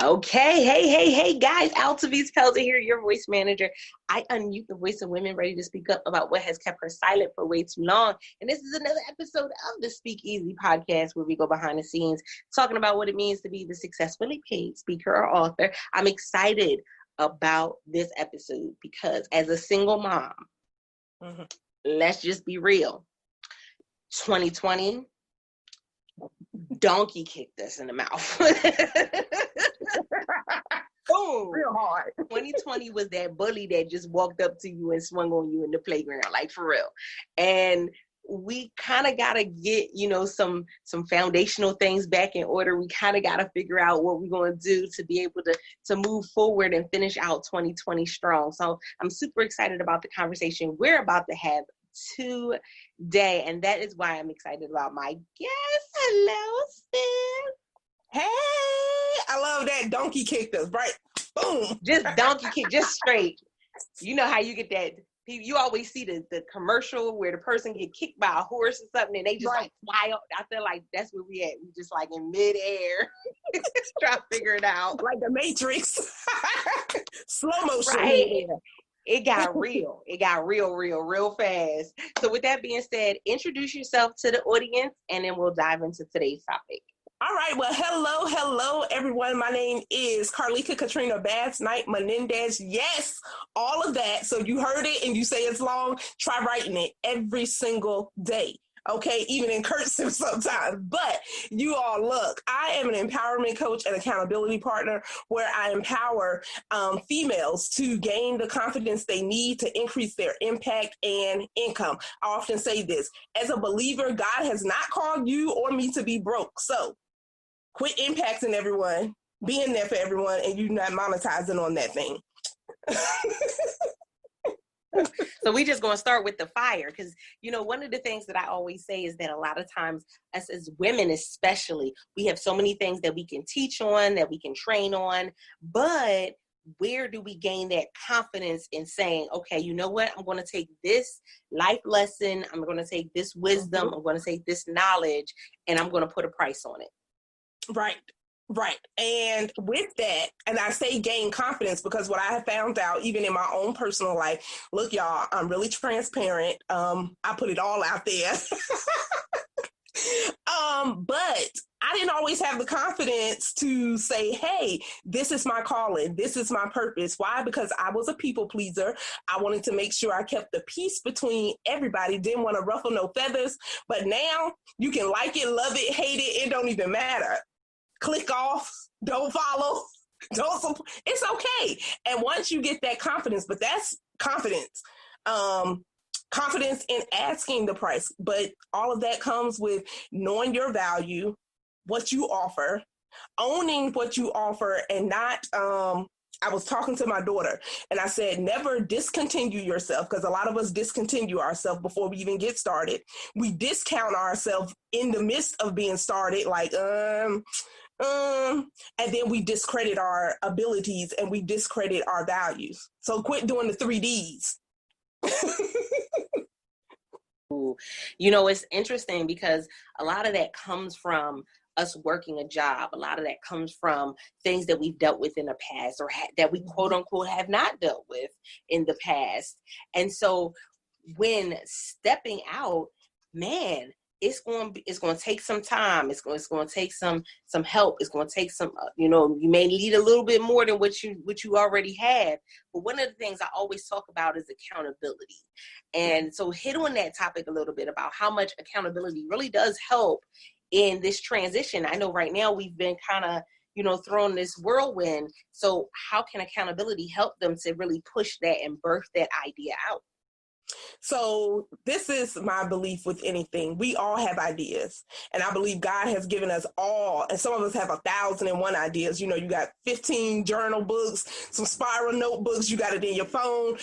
Okay, hey, guys, Altavis Pelzer here, your voice manager. I unmute the voice of women ready to speak up about what has kept her silent for way too long. And this is another episode of the Speak Easy podcast where we go behind the scenes talking about what it means to be the successfully paid speaker or author. I'm excited about this episode because as a single mom, let's just be real. 2020, donkey kicked us in the mouth. Boom. Real hard. 2020 was that bully that just walked up to you and swung on you in the playground, like for real. And we kind of got to get, some foundational things back in order. We kind of got to figure out what we're going to do to be able to move forward and finish out 2020 strong. So I'm super excited about the conversation we're about to have today. And that is why I'm excited about my guest. Hello, Sis. Hey, I love that donkey kicked us, right? Boom. Just donkey kick, just straight. You know how you get that. You always see the commercial where the person get kicked by a horse or something and they just like fly up. I feel like that's where we at. We just like in midair trying to figure it out. Like the Matrix. Slow motion. Right. It got real. It got real fast. So with that being said, introduce yourself to the audience and then we'll dive into today's topic. All right. Well, hello, everyone. My name is Carleeka Katrina Basnight-Menendez. Yes, all of that. So you heard it and you say it's long. Try writing it every single day. Okay, even in cursive sometimes. But you all look, I am an empowerment coach and accountability partner where I empower females to gain the confidence they need to increase their impact and income. I often say this, as a believer, God has not called you or me to be broke. So quit impacting everyone, being there for everyone, and you not monetizing on that thing. So we just going to start with the fire because, one of the things that I always say is that a lot of times us as women especially, we have so many things that we can teach on, that we can train on, but where do we gain that confidence in saying, okay, you know what, I'm going to take this life lesson, I'm going to take this wisdom, I'm going to take this knowledge, and I'm going to put a price on it. Right. And with that, and I say gain confidence because what I have found out, even in my own personal life, look, y'all, I'm really transparent. I put it all out there. But I didn't always have the confidence to say, hey, this is my calling. This is my purpose. Why? Because I was a people pleaser. I wanted to make sure I kept the peace between everybody. Didn't want to ruffle no feathers. But now you can like it, love it, hate it. It don't even matter. Click off, don't follow, don't support. It's okay. And once you get that confidence, but that's confidence. Confidence in asking the price. But all of that comes with knowing your value, what you offer, owning what you offer, and not, I was talking to my daughter and I said, never discontinue yourself, because a lot of us discontinue ourselves before we even get started. We discount ourselves in the midst of being started, like, and then we discredit our abilities and we discredit our values. So quit doing the 3Ds. It's interesting because a lot of that comes from us working a job. A lot of that comes from things that we've dealt with in the past or that we quote unquote have not dealt with in the past. And so when stepping out, man, it's going to take some time. It's going to take some help. It's going to take some, you may need a little bit more than what you already have. But one of the things I always talk about is accountability. And so hit on that topic a little bit about how much accountability really does help in this transition. I know right now we've been kind of, thrown this whirlwind. So how can accountability help them to really push that and birth that idea out? So this is my belief with anything. We all have ideas. And I believe God has given us all, and some of us have 1,001 ideas. You got 15 journal books, some spiral notebooks, you got it in your phone.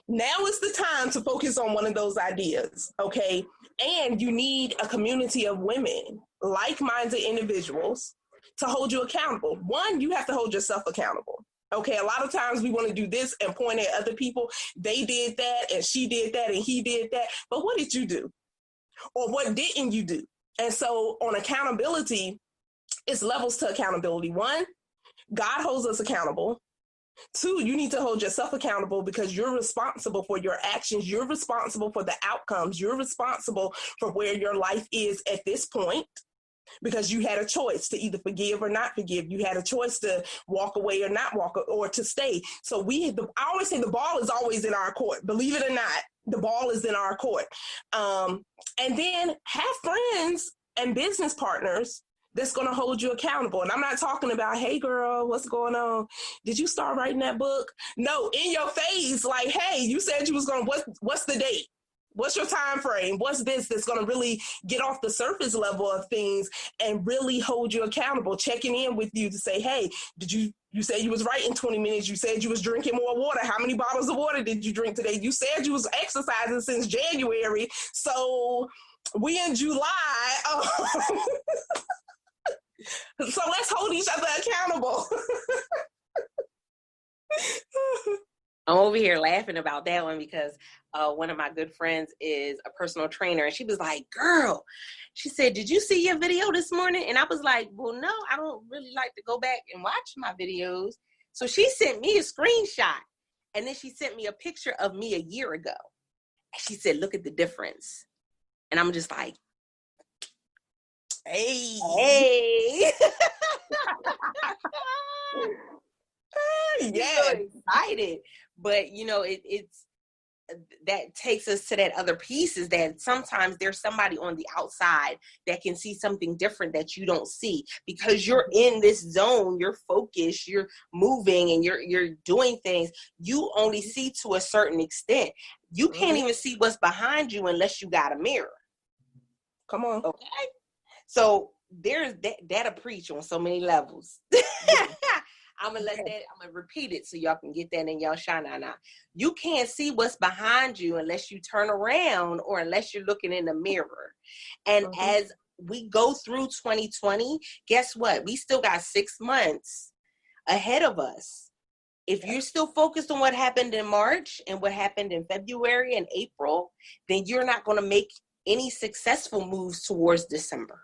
Now is the time to focus on one of those ideas, okay? And you need a community of women, like-minded individuals, to hold you accountable. One, you have to hold yourself accountable. Okay, a lot of times we want to do this and point at other people. They did that and she did that and he did that. But what did you do? Or what didn't you do? And so on accountability, it's levels to accountability. One, God holds us accountable. 2, you need to hold yourself accountable because you're responsible for your actions. You're responsible for the outcomes. You're responsible for where your life is at this point because you had a choice to either forgive or not forgive. You had a choice to walk away or not walk or to stay. So I always say the ball is always in our court. Believe it or not, the ball is in our court. And then have friends and business partners that's going to hold you accountable. And I'm not talking about, hey, girl, what's going on? Did you start writing that book? No, in your face, like, hey, you said you was going to, what's the date? What's your time frame? What's this that's going to really get off the surface level of things and really hold you accountable? Checking in with you to say, hey, you said you was writing 20 minutes. You said you was drinking more water. How many bottles of water did you drink today? You said you was exercising since January. So we in July. So let's hold each other accountable. I'm over here laughing about that one because one of my good friends is a personal trainer, and she was like, girl, she said, did you see your video this morning? And I was like, well, no, I don't really like to go back and watch my videos. So she sent me a screenshot, and then she sent me a picture of me a year ago. And she said, look at the difference. And I'm just like, hey. Yeah, so excited. But it's that takes us to that other piece, is that sometimes there's somebody on the outside that can see something different that you don't see because you're in this zone, you're focused, you're moving, and you're doing things. You only see to a certain extent. You can't even see what's behind you unless you got a mirror. Come on. Okay. So there's that'll preach on so many levels. I'm gonna repeat it so y'all can get that in y'all shine on out. You can't see what's behind you unless you turn around or unless you're looking in the mirror. And as we go through 2020, guess what? We still got 6 months ahead of us. If you're still focused on what happened in March and what happened in February and April, then you're not going to make any successful moves towards December.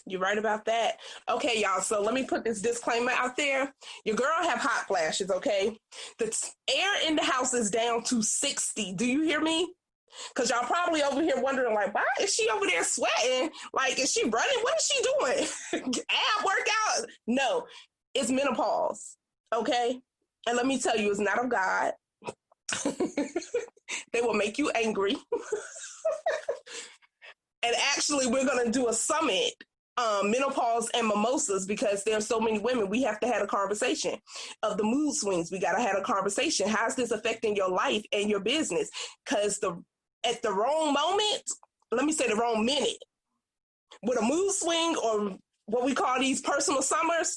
You're right about that. Okay, y'all. So let me put this disclaimer out there. Your girl have hot flashes, okay? The air in the house is down to 60. Do you hear me? Because y'all probably over here wondering, like, why is she over there sweating? Like, is she running? What is she doing? Ab workout? No, it's menopause, okay? And let me tell you, it's not of God. They will make you angry. And actually, we're going to do a summit, menopause and mimosas, because there's so many women. We have to have a conversation of the mood swings. We got to have a conversation. How's this affecting your life and your business? Because at the wrong moment, let me say the wrong minute, with a mood swing or what we call these personal summers,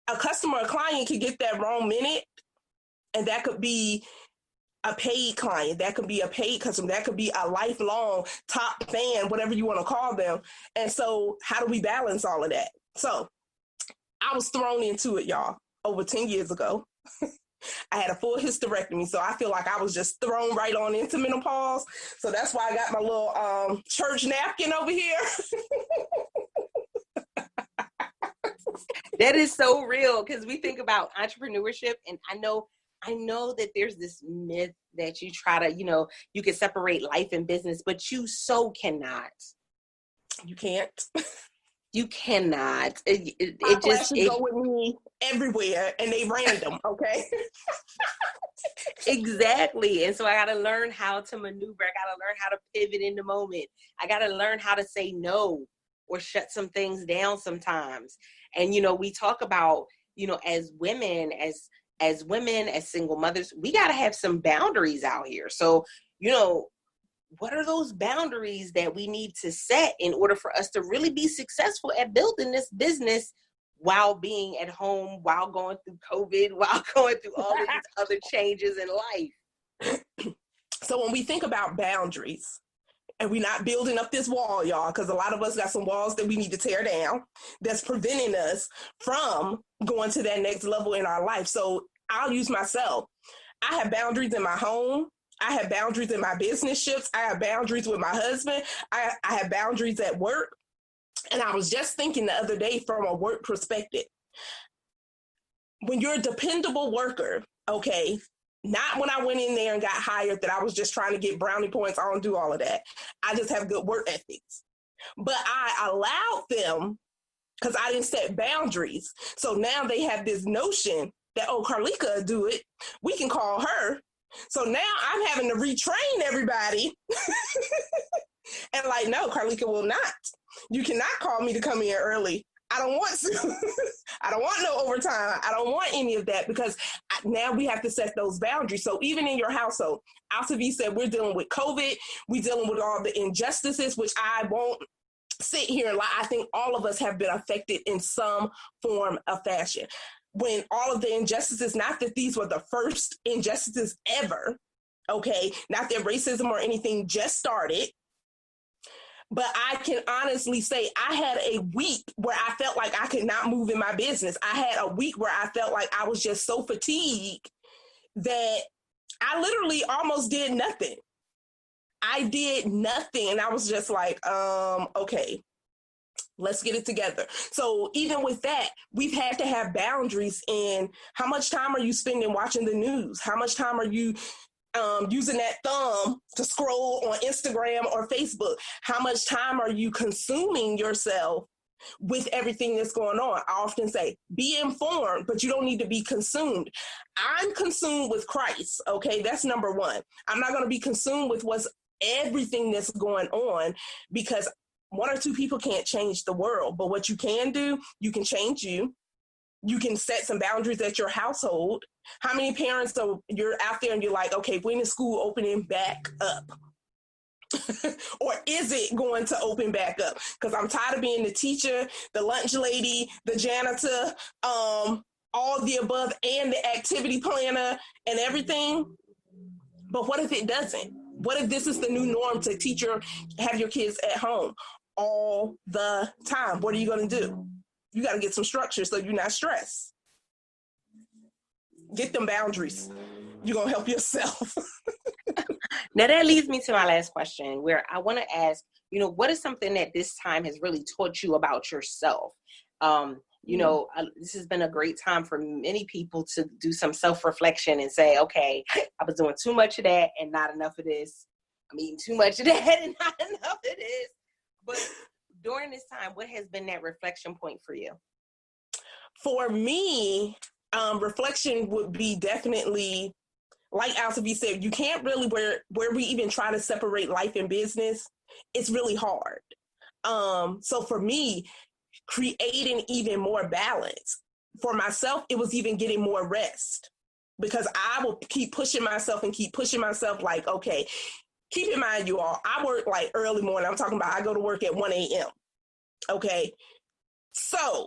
a customer or client could get that wrong minute, and that could be a paid client, that could be a paid customer, that could be a lifelong top fan, whatever you want to call them. And so how do we balance all of that? So I was thrown into it, y'all, over 10 years ago. I had a full hysterectomy, so I feel like I was just thrown right on into menopause. So that's why I got my little church napkin over here. That is so real, because we think about entrepreneurship, and I know that there's this myth that you try to, you can separate life and business, but you so cannot. You can't. You cannot. It just go with me everywhere, and they random, okay? Exactly. And so I got to learn how to maneuver. I got to learn how to pivot in the moment. I got to learn how to say no or shut some things down sometimes. And, we talk about, as women, as single mothers, we got to have some boundaries out here. So, what are those boundaries that we need to set in order for us to really be successful at building this business while being at home, while going through COVID, while going through all of these other changes in life? So when we think about boundaries, and we're not building up this wall, y'all, because a lot of us got some walls that we need to tear down that's preventing us from going to that next level in our life. So I'll use myself. I have boundaries in my home. I have boundaries in my business shifts. I have boundaries with my husband. I have boundaries at work. And I was just thinking the other day from a work perspective, when you're a dependable worker, okay, not when I went in there and got hired that I was just trying to get brownie points. I don't do all of that. I just have good work ethics. But I allowed them because I didn't set boundaries. So now they have this notion that, oh, Carleeka will do it. We can call her. So now I'm having to retrain everybody. And like, no, Carleeka will not. You cannot call me to come in early. I don't want to. I don't want no overtime. I don't want any of that because now we have to set those boundaries. So even in your household, Altavi said we're dealing with COVID. We're dealing with all the injustices, which I won't sit here and lie. I think all of us have been affected in some form of fashion. When all of the injustices, not that these were the first injustices ever, okay, not that racism or anything just started, but I can honestly say I had a week where I felt like I could not move in my business. I had a week where I felt like I was just so fatigued that I literally almost did nothing. I did nothing. And I was just like, okay, let's get it together. So even with that, we've had to have boundaries in how much time are you spending watching the news? How much time are you using that thumb to scroll on Instagram or Facebook? How much time are you consuming yourself with everything that's going on? I often say, be informed, but you don't need to be consumed. I'm consumed with Christ, okay? That's number one. I'm not going to be consumed with everything that's going on because one or two people can't change the world. But what you can do, you can change you. You can set some boundaries at your household. How many parents you're out there and you're like, okay, when is school opening back up? Or is it going to open back up? Because I'm tired of being the teacher, the lunch lady, the janitor, all the above, and the activity planner and everything. But what if it doesn't? What if this is the new norm to have your kids at home all the time? What are you going to do? You got to get some structure so you're not stressed. Get them boundaries. You're going to help yourself. Now that leads me to my last question, where I want to ask, what is something that this time has really taught you about yourself? This has been a great time for many people to do some self-reflection and say, okay, I was doing too much of that and not enough of this. I'm eating too much of that and not enough of this. But during this time, what has been that reflection point for you? For me, reflection would be definitely, like Altavi said, you can't really, where we even try to separate life and business, it's really hard. So for me, creating even more balance. For myself, it was even getting more rest because I will keep pushing myself like, okay, keep in mind, you all, I work like early morning. I'm talking about I go to work at 1 a.m. Okay. So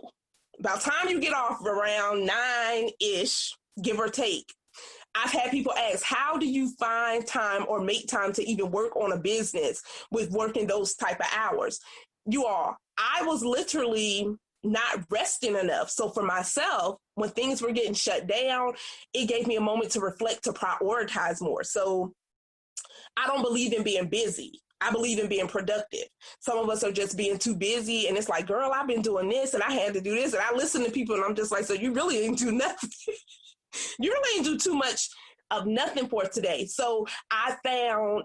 by the time you get off around 9-ish, give or take, I've had people ask, how do you find time or make time to even work on a business with working those type of hours? You all, I was literally not resting enough. So for myself, when things were getting shut down, it gave me a moment to reflect, to prioritize more. So I don't believe in being busy. I believe in being productive. Some of us are just being too busy and it's like, girl, I've been doing this and I had to do this. And I listen to people and I'm just like, so you really ain't do nothing. You really ain't do too much of nothing for today. So I found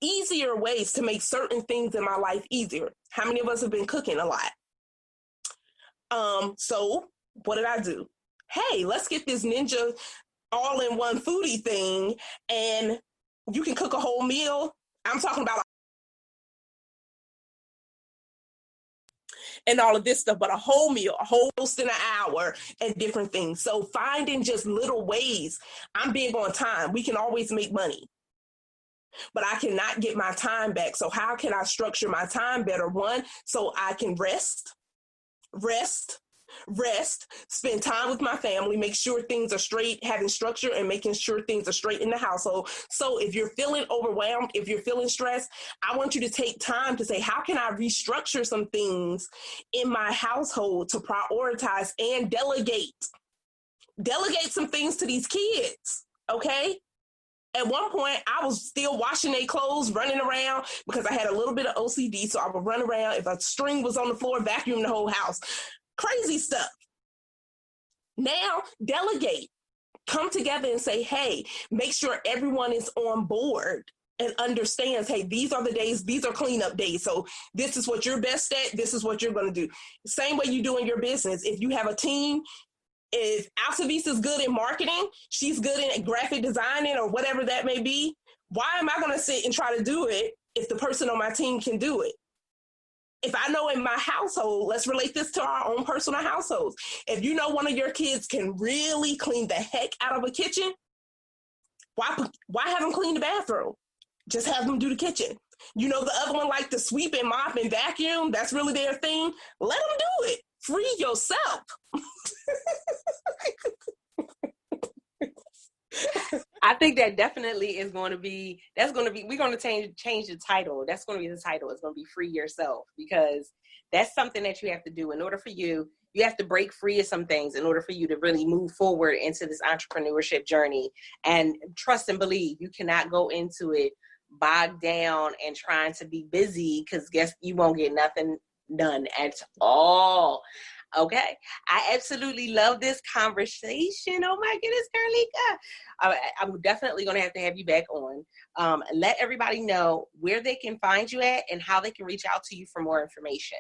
easier ways to make certain things in my life easier. How many of us have been cooking a lot? So what did I do? Hey, let's get this Ninja all-in-one foodie thing and you can cook a whole meal. I'm talking about and all of this stuff, but a whole meal, a whole roast in an hour and different things. So finding just little ways. I'm big on time. We can always make money, but I cannot get my time back. So how can I structure my time better? One, so I can rest, spend time with my family, make sure things are straight, having structure and making sure things are straight in the household. So if you're feeling overwhelmed, if you're feeling stressed, I want you to take time to say, how can I restructure some things in my household to prioritize and delegate some things to these kids, okay? At one point, I was still washing their clothes, running around because I had a little bit of OCD. So I would run around. If a string was on the floor, vacuum the whole house. Crazy stuff. Now, delegate. Come together and say, hey, make sure everyone is on board and understands, hey, these are the days, these are cleanup days. So this is what you're best at. This is what you're going to do. Same way you do in your business. If you have a team, if Altavis is good in marketing, she's good in graphic designing or whatever that may be, why am I going to sit and try to do it if the person on my team can do it? If I know in my household, let's relate this to our own personal households. If you know one of your kids can really clean the heck out of a kitchen, why have them clean the bathroom? Just have them do the kitchen. You know, the other one like to sweep and mop and vacuum. That's really their thing. Let them do it. Free yourself. I think that definitely is going to be, we're going to change the title. That's going to be the title. It's going to be Free Yourself, because that's something that you have to do in order for you have to break free of some things in order for you to really move forward into this entrepreneurship journey. And trust and believe, you cannot go into it bogged down and trying to be busy, because guess you won't get nothing done at all. Okay. I absolutely love this conversation. Oh my goodness, Carleeka. I'm definitely going to have you back on. Let everybody know where they can find you at and how they can reach out to you for more information.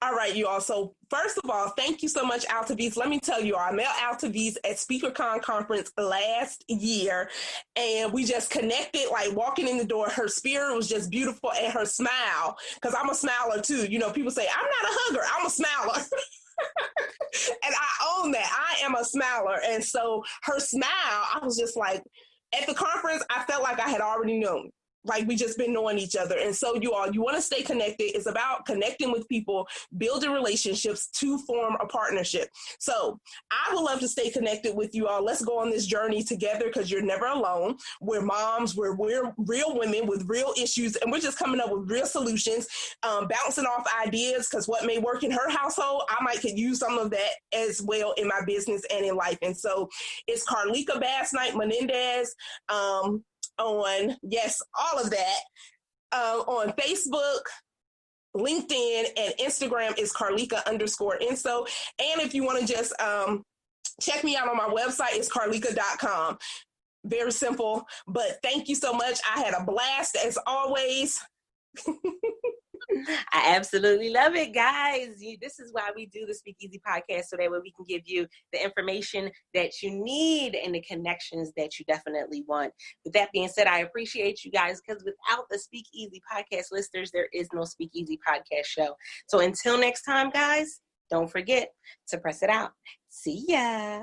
All right, you all. So first of all, thank you so much, Altavis. Let me tell you, I met Altavis at SpeakerCon conference last year, and we just connected, like walking in the door. Her spirit was just beautiful, and her smile, because I'm a smiler too. You know, people say, I'm not a hugger, I'm a smiler. And I own that. I am a smiler. And so her smile, I was just like, at the conference, I felt like I had already known. Like we just been knowing each other. And so you want to stay connected. It's about connecting with people, building relationships to form a partnership. So I would love to stay connected with you all. Let's go on this journey together, because you're never alone. We're moms, we're real women with real issues, and we're just coming up with real solutions, bouncing off ideas, because what may work in her household, I might could use some of that as well in my business and in life. And so it's Carleeka Basnight-Menendez, on, yes, all of that, on Facebook, LinkedIn, and Instagram is Carleeka_info. And if you want to just check me out on my website, it's carleeka.com. Very simple, but thank you so much. I had a blast as always. I absolutely love it, guys. This is why we do the Speakeasy podcast, so that way we can give you the information that you need and the connections that you definitely want. With that being said, I appreciate you guys, because without the Speakeasy podcast listeners, there is no Speakeasy podcast show. So until next time, guys, don't forget to press it out. See ya.